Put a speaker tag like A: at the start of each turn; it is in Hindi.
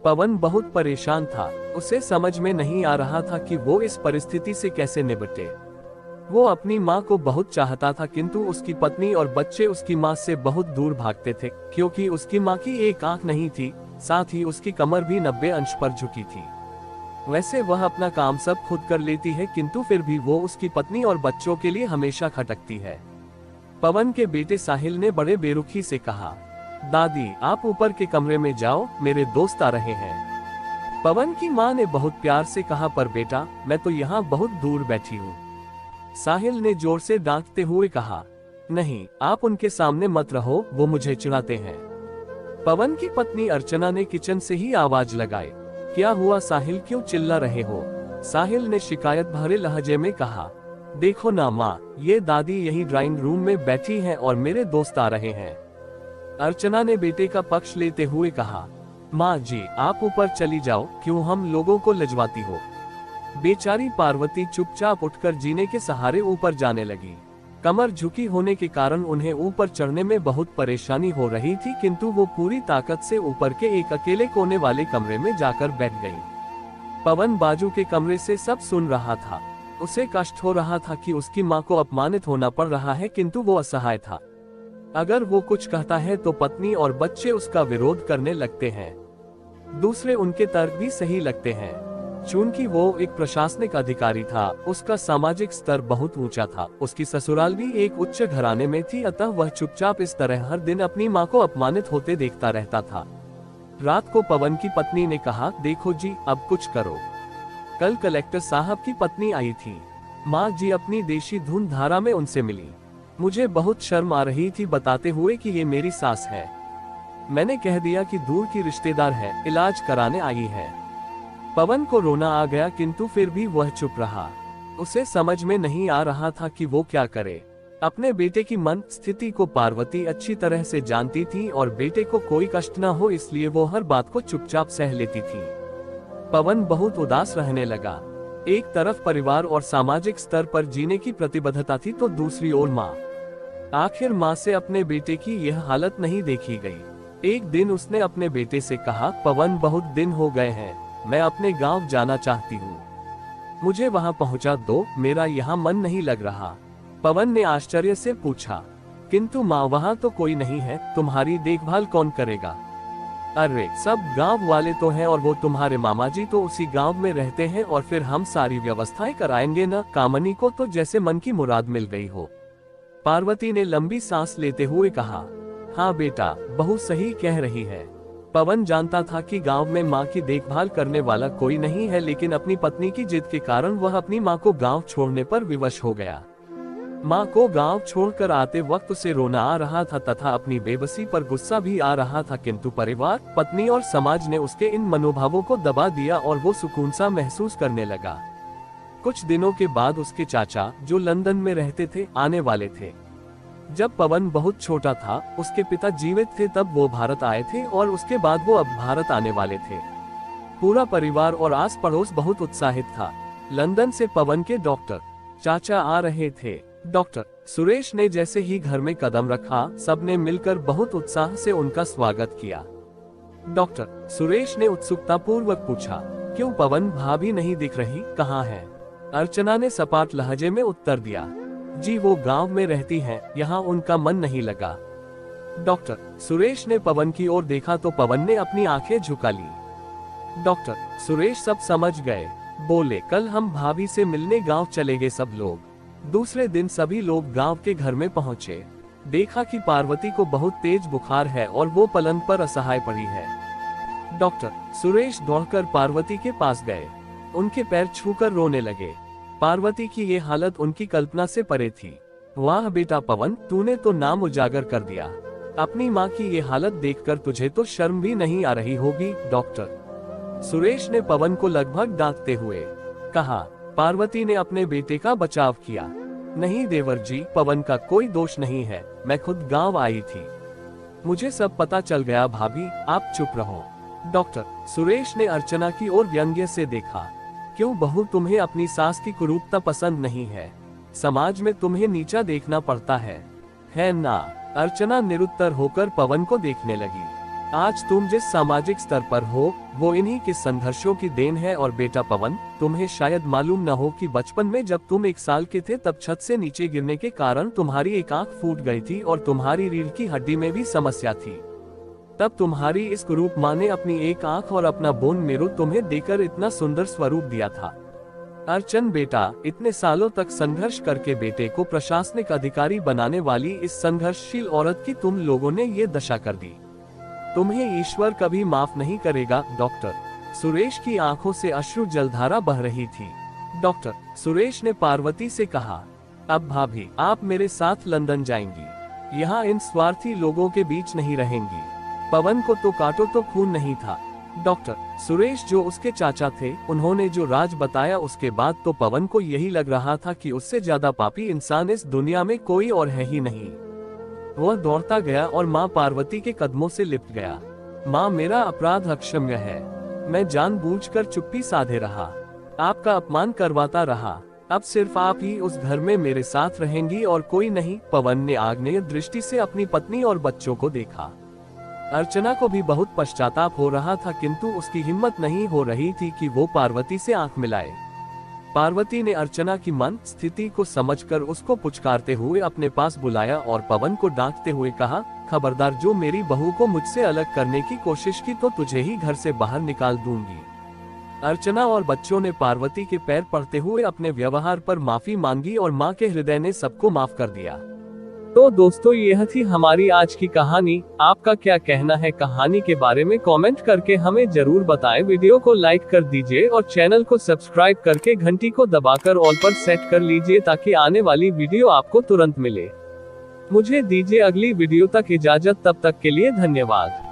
A: पवन बहुत परेशान था। उसे समझ में नहीं आ रहा था कि वो इस परिस्थिति से कैसे निपटे। वो अपनी माँ को बहुत चाहता था, किंतु उसकी पत्नी और बच्चे उसकी माँ से बहुत दूर भागते थे, क्योंकि उसकी माँ की एक आंख नहीं थी, साथ ही उसकी कमर भी 90 अंश पर झुकी थी। वैसे वह अपना काम सब खुद कर लेती है, किंतु फिर भी वो उसकी पत्नी और बच्चों के लिए हमेशा खटकती है। पवन के बेटे साहिल ने बड़े बेरुखी से कहा, दादी आप ऊपर के कमरे में जाओ, मेरे दोस्त आ रहे हैं। पवन की माँ ने बहुत प्यार से कहा, पर बेटा मैं तो यहाँ बहुत दूर बैठी हूँ। साहिल ने जोर से डांटते हुए कहा, नहीं आप उनके सामने मत रहो, वो मुझे चिढ़ाते हैं। पवन की पत्नी अर्चना ने किचन से ही आवाज लगाई, क्या हुआ साहिल, क्यों चिल्ला रहे हो? साहिल ने शिकायत भरे लहजे में कहा, देखो ना माँ, ये दादी यही ड्राइंग रूम में बैठी हैं और मेरे दोस्त आ रहे हैं। अर्चना ने बेटे का पक्ष लेते हुए कहा, माँ जी आप ऊपर चली जाओ, क्यों हम लोगों को लजवाती हो। बेचारी पार्वती चुपचाप उठकर जीने के सहारे ऊपर जाने लगी। कमर झुकी होने के कारण उन्हें ऊपर चढ़ने में बहुत परेशानी हो रही थी, किंतु वो पूरी ताकत से ऊपर के एक अकेले कोने वाले कमरे में जाकर बैठ गई। पवन बाजू के कमरे से सब सुन रहा था। उसे कष्ट हो रहा था कि उसकी माँ को अपमानित होना पड़ रहा है, किंतु वो असहाय था। अगर वो कुछ कहता है तो पत्नी और बच्चे उसका विरोध करने लगते हैं। दूसरे उनके तर्क भी सही लगते हैं। चूंकि वो एक प्रशासनिक अधिकारी था, उसका सामाजिक स्तर बहुत ऊंचा था, उसकी ससुराल भी एक उच्च घराने में थी, अतः वह चुपचाप इस तरह हर दिन अपनी माँ को अपमानित होते देखता रहता था। रात को पवन की पत्नी ने कहा, देखो जी अब कुछ करो। कल कलेक्टर साहब की पत्नी आई थी। माँ जी अपनी देशी धुन धारा में उनसे मिली। मुझे बहुत शर्म आ रही थी बताते हुए कि ये मेरी सास है। मैंने कह दिया कि दूर की रिश्तेदार है, इलाज कराने आई है। पवन को रोना आ गया, किंतु फिर भी वह चुप रहा। उसे समझ में नहीं आ रहा था कि वो क्या करे। अपने बेटे की मन स्थिति को पार्वती अच्छी तरह से जानती थी और बेटे को कोई कष्ट न हो इसलिए वो हर बात को चुपचाप सह लेती थी। पवन बहुत उदास रहने लगा। एक तरफ परिवार और सामाजिक स्तर पर जीने की प्रतिबद्धता थी, तो दूसरी ओर माँ। आखिर माँ से अपने बेटे की यह हालत नहीं देखी गई। एक दिन उसने अपने बेटे से कहा, पवन बहुत दिन हो गए हैं, मैं अपने गांव जाना चाहती हूँ, मुझे वहां पहुंचा दो, मेरा यहाँ मन नहीं लग रहा। पवन ने आश्चर्य से पूछा, किंतु माँ वहाँ तो कोई नहीं है, तुम्हारी देखभाल कौन करेगा? अरे सब गांव वाले तो हैं और वो तुम्हारे मामा जी तो उसी गांव में रहते हैं और फिर हम सारी व्यवस्थाएं कराएंगे न। कामनी को तो जैसे मन की मुराद मिल गई हो। पार्वती ने लंबी सांस लेते हुए कहा, हाँ बेटा बहू सही कह रही है। पवन जानता था कि गांव में माँ की देखभाल करने वाला कोई नहीं है, लेकिन अपनी पत्नी की जिद के कारण वह अपनी माँ को गांव छोड़ने पर विवश हो गया। माँ को गांव छोड़कर आते वक्त उसे रोना आ रहा था तथा अपनी बेबसी पर गुस्सा भी आ रहा था, किंतु परिवार, पत्नी और समाज ने उसके इन मनोभावों को दबा दिया और वो सुकून सा महसूस करने लगा। कुछ दिनों के बाद उसके चाचा, जो लंदन में रहते थे, आने वाले थे। जब पवन बहुत छोटा था, उसके पिता जीवित थे तब वो भारत आए थे और उसके बाद वो अब भारत आने वाले थे। पूरा परिवार और आस पड़ोस बहुत उत्साहित था। लंदन से पवन के डॉक्टर चाचा आ रहे थे। डॉक्टर सुरेश ने जैसे ही घर में कदम रखा, सबने मिलकर बहुत उत्साह से उनका स्वागत किया। डॉक्टर सुरेश ने उत्सुकता पूर्वक पूछा, क्यों पवन भाभी नहीं दिख रही, कहाँ है? अर्चना ने सपाट लहजे में उत्तर दिया, जी वो गांव में रहती हैं, यहाँ उनका मन नहीं लगा। डॉक्टर सुरेश ने पवन की ओर देखा तो पवन ने अपनी आंखें झुका ली। डॉक्टर सुरेश सब समझ गए, बोले, कल हम भाभी से मिलने गांव चले गए सब लोग। दूसरे दिन सभी लोग गांव के घर में पहुंचे। देखा कि पार्वती को बहुत तेज बुखार है और वो पलंग पर असहाय पड़ी है। डॉक्टर सुरेश दौड़कर पार्वती के पास गए, उनके पैर छूकर रोने लगे। पार्वती की ये हालत उनकी कल्पना से परे थी। वाह बेटा पवन, तूने तो नाम उजागर कर दिया। अपनी माँ की ये हालत देखकर तुझे तो शर्म भी नहीं आ रही होगी। डॉक्टर सुरेश ने पवन को लगभग डांटते हुए कहा। पार्वती ने अपने बेटे का बचाव किया, नहीं देवर जी, पवन का कोई दोष नहीं है, मैं खुद गांव आई थी, मुझे सब पता चल गया। भाभी आप चुप रहो। डॉक्टर सुरेश ने अर्चना की ओर व्यंग्य से देखा, क्यों बहू, तुम्हें अपनी सास की कुरूपता पसंद नहीं है? समाज में तुम्हें नीचा देखना पड़ता है ना? अर्चना निरुत्तर होकर पवन को देखने लगी। आज तुम जिस सामाजिक स्तर पर हो वो इन्हीं के संघर्षों की देन है। और बेटा पवन, तुम्हें शायद मालूम न हो कि बचपन में जब तुम 1 साल के थे तब छत से नीचे गिरने के कारण तुम्हारी एक आंख फूट गई थी और तुम्हारी रीढ़ की हड्डी में भी समस्या थी। तब तुम्हारी इस कुरूप माँ ने अपनी एक आंख और अपना बोन मेरो तुम्हें देकर इतना सुंदर स्वरूप दिया था। अर्चन बेटा, इतने सालों तक संघर्ष करके बेटे को प्रशासनिक अधिकारी बनाने वाली इस संघर्षशील औरत की तुम लोगों ने ये दशा कर दी। तुम्हें ईश्वर कभी माफ नहीं करेगा। डॉक्टर सुरेश की आंखों से अश्रु जलधारा बह रही थी। डॉक्टर सुरेश ने पार्वती से कहा, अब भाभी आप मेरे साथ लंदन जाएंगी, यहाँ इन स्वार्थी लोगों के बीच नहीं रहेंगी। पवन को तो काटो तो खून नहीं था। डॉक्टर सुरेश जो उसके चाचा थे, उन्होंने जो राज बताया उसके बाद तो पवन को यही लग रहा था कि उससे ज्यादा पापी इंसान इस दुनिया में कोई और है ही नहीं। वह दौड़ता गया और माँ पार्वती के कदमों से लिपट गया। माँ, मेरा अपराध अक्षम्य है। मैं जानबूझकर चुप्पी साधे रहा, आपका अपमान करवाता रहा। अब सिर्फ आप ही उस घर में मेरे साथ रहेंगी और कोई नहीं। पवन ने आग्नेय दृष्टि से अपनी पत्नी और बच्चों को देखा। अर्चना को भी बहुत पश्चाताप हो रहा था, किंतु उसकी हिम्मत नहीं हो रही थी कि वो पार्वती से आंख मिलाए। पार्वती ने अर्चना की मन स्थिति को समझकर उसको पुचकारते हुए अपने पास बुलाया और पवन को डांटते हुए कहा, खबरदार, जो मेरी बहू को मुझसे अलग करने की कोशिश की तो तुझे ही घर से बाहर निकाल दूंगी। अर्चना और बच्चों ने पार्वती के पैर पड़ते हुए अपने व्यवहार पर माफी मांगी और माँ के हृदय ने सबको माफ कर दिया। तो दोस्तों, यह थी हमारी आज की कहानी। आपका क्या कहना है कहानी के बारे में कमेंट करके हमें जरूर बताएं। वीडियो को लाइक कर दीजिए और चैनल को सब्सक्राइब करके घंटी को दबाकर ऑल पर सेट कर लीजिए ताकि आने वाली वीडियो आपको तुरंत मिले। मुझे दीजिए अगली वीडियो तक इजाजत, तब तक के लिए धन्यवाद।